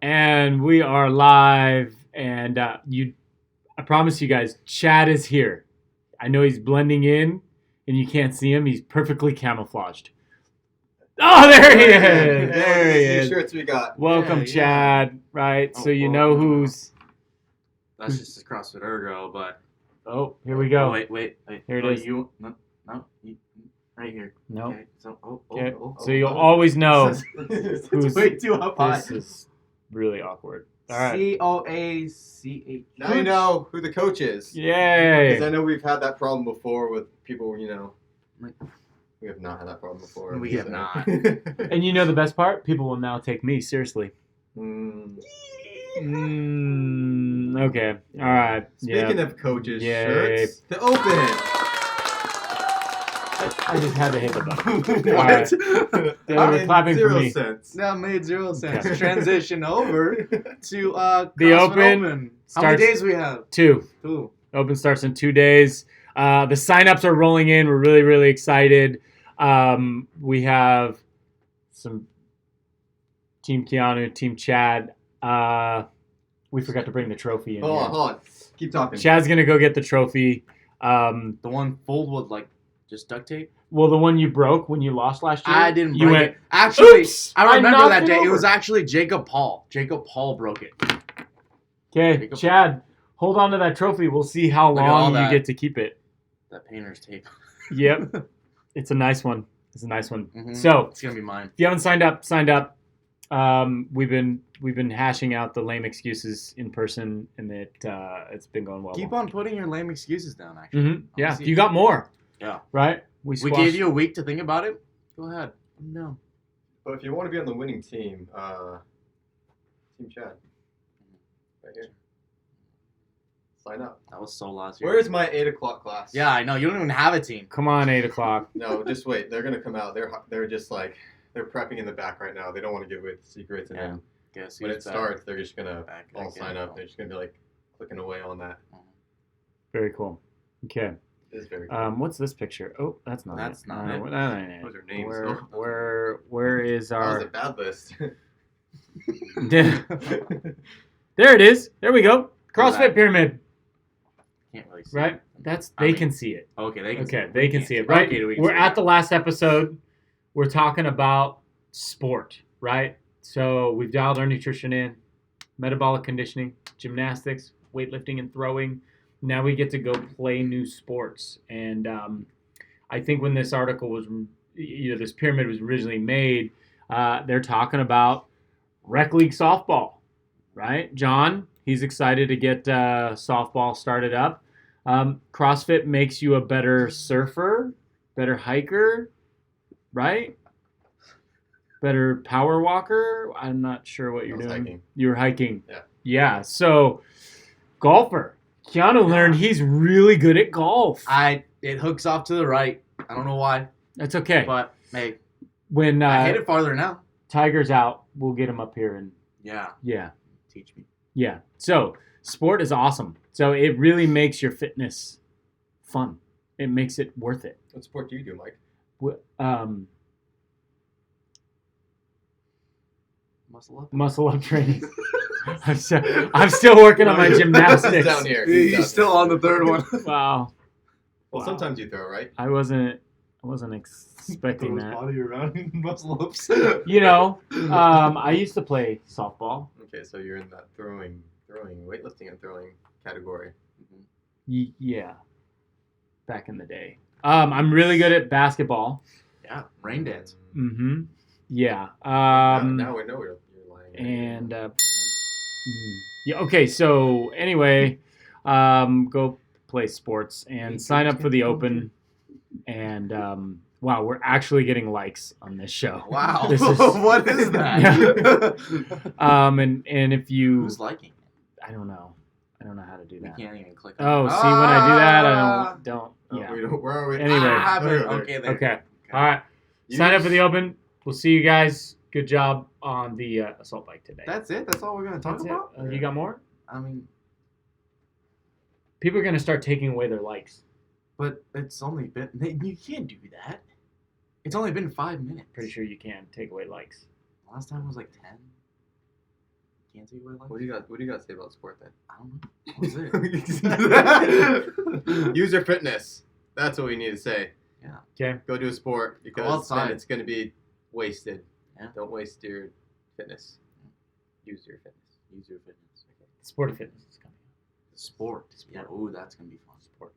And we are live. And I promise you guys, Chad is here. I know he's blending in, and you can't see him. He's perfectly camouflaged. Oh, there he is. There he is. Shirts we got. Welcome, Yeah. Chad. Right, so you know who's. That's just a CrossFit Ergo, but. Oh, here we go. Oh, wait. Here it oh, is. You, right here. No. Okay, so, Okay. So you'll always know. It's who's- way too up high. This is really awkward. All right. COACH. Now you know who the coach is. Yay. Because I know we've had that problem before with people, We have not had that problem before. We have not. And you know the best part? People will now take me seriously. Okay. All right. Speaking of coaches' Yay. shirts, the Open. I just had to hit the button. What? All right. They were Made clapping for zero me. sense. That made 0 sense. Okay. Transition over to The CrossFit Open How many starts- days we have? 2. Two. Open starts in 2 days. The signups are rolling in. We're really, really excited. We have some Team Keanu, Team Chad. We forgot to bring the trophy in. Hold here. on. Keep talking. Chad's gonna go get the trophy. The one fold with just duct tape? Well, the one you broke when you lost last year. I didn't You break went. it. Actually, Oops, I remember knocked that day. It over. was actually Jacob Paul. Jacob Paul broke it. Okay, Jacob- Chad, hold on to that trophy. We'll see how Look at all long you that. get to keep it. That painter's tape. Yep, it's a nice one. It's a nice one. Mhm. So, It's gonna be mine. if you haven't signed up. We've been hashing out the lame excuses in person, and it's been going well. Keep on putting your lame excuses down. Actually, Mm-hmm. Yeah, see you it. got more. Yeah. Right. We squashed- gave you a week to think about it. Go ahead. No. But if you want to be on the winning team, Team Chad. Right here. Sign up. That was so last year. Where's my 8 o'clock class? Yeah, I know. You don't even have a team. Come on, 8:00. No, just wait. They're gonna come out. They're just like they're prepping in the back right now. They don't want to give away the secrets, and Yeah. then Guess when it who's back? starts, they're just gonna Back all again. sign up. They're just gonna be like clicking away on that. Very cool. Okay. It's very cool. What's this picture? Oh, that's not That's it. not No, it. that ain't it. Those are names. Where is That was our? a bad list. There it is. There we go. CrossFit that. pyramid. Can't really see. Right. it. They I mean, can see it. Okay, they can. Okay, see it. they We can can't see it. Right. Okay, we can We're see at it. the last episode. We're talking about sport. Right. So we've dialed our nutrition in, metabolic conditioning, gymnastics, weightlifting, and throwing. Now we get to go play new sports. And I think when this article was, this pyramid was originally made, they're talking about rec league softball, right? John, he's excited to get softball started up. CrossFit makes you a better surfer, better hiker, right? Better power walker. I'm not sure what you're I was doing. hiking. You're hiking. Yeah. Yeah. So, golfer. Keanu learned he's really good at golf. It hooks off to the right. I don't know why, That's okay. but hey, When I hit it farther now. Tiger's out, we'll get him up here and Yeah, teach me. yeah. So sport is awesome. So it really makes your fitness fun. It makes it worth it. What sport do you do, Mike? Muscle up. Training. I'm still working on my gymnastics. Down here. He's still on the third one. Wow. Well, Wow. sometimes you throw, right? I wasn't expecting that. body around in muscle ups. I used to play softball. Okay, so you're in that throwing, weightlifting, and throwing category. Yeah. Back in the day. I'm really good at basketball. Yeah, rain dance. Mm-hmm. Yeah. Now we know you're lying. And yeah. Okay. So anyway, go play sports and sign up for the Open. And wow, we're actually getting likes on this show. Wow. This is- What is that? And if you, Who's liking it? I don't know how to do We that. can't even click Oh, on see, when I do that, I don't. Oh, Yeah. where are we? Anyway. Okay, there. Okay. All right. Sign up for the Open. We'll see you guys. Good job on the assault bike today. That's it? That's all we're going to talk That's it. about? You got more? I mean, People are going to start taking away their likes. but it's only been... You can't do that. It's only been 5 minutes. Pretty sure you can take away likes. Last time was like 10. can't take away life. What do you got to say about sport then? I don't know. That was it. Use your fitness. That's what we need to say. Yeah. Okay. Go do a sport because outside. then it's going to be wasted. Yeah. Don't waste your fitness. Use your fitness. Use your fitness. The sport of fitness is coming. Sport. Yeah. Oh, that's gonna be fun. Sport.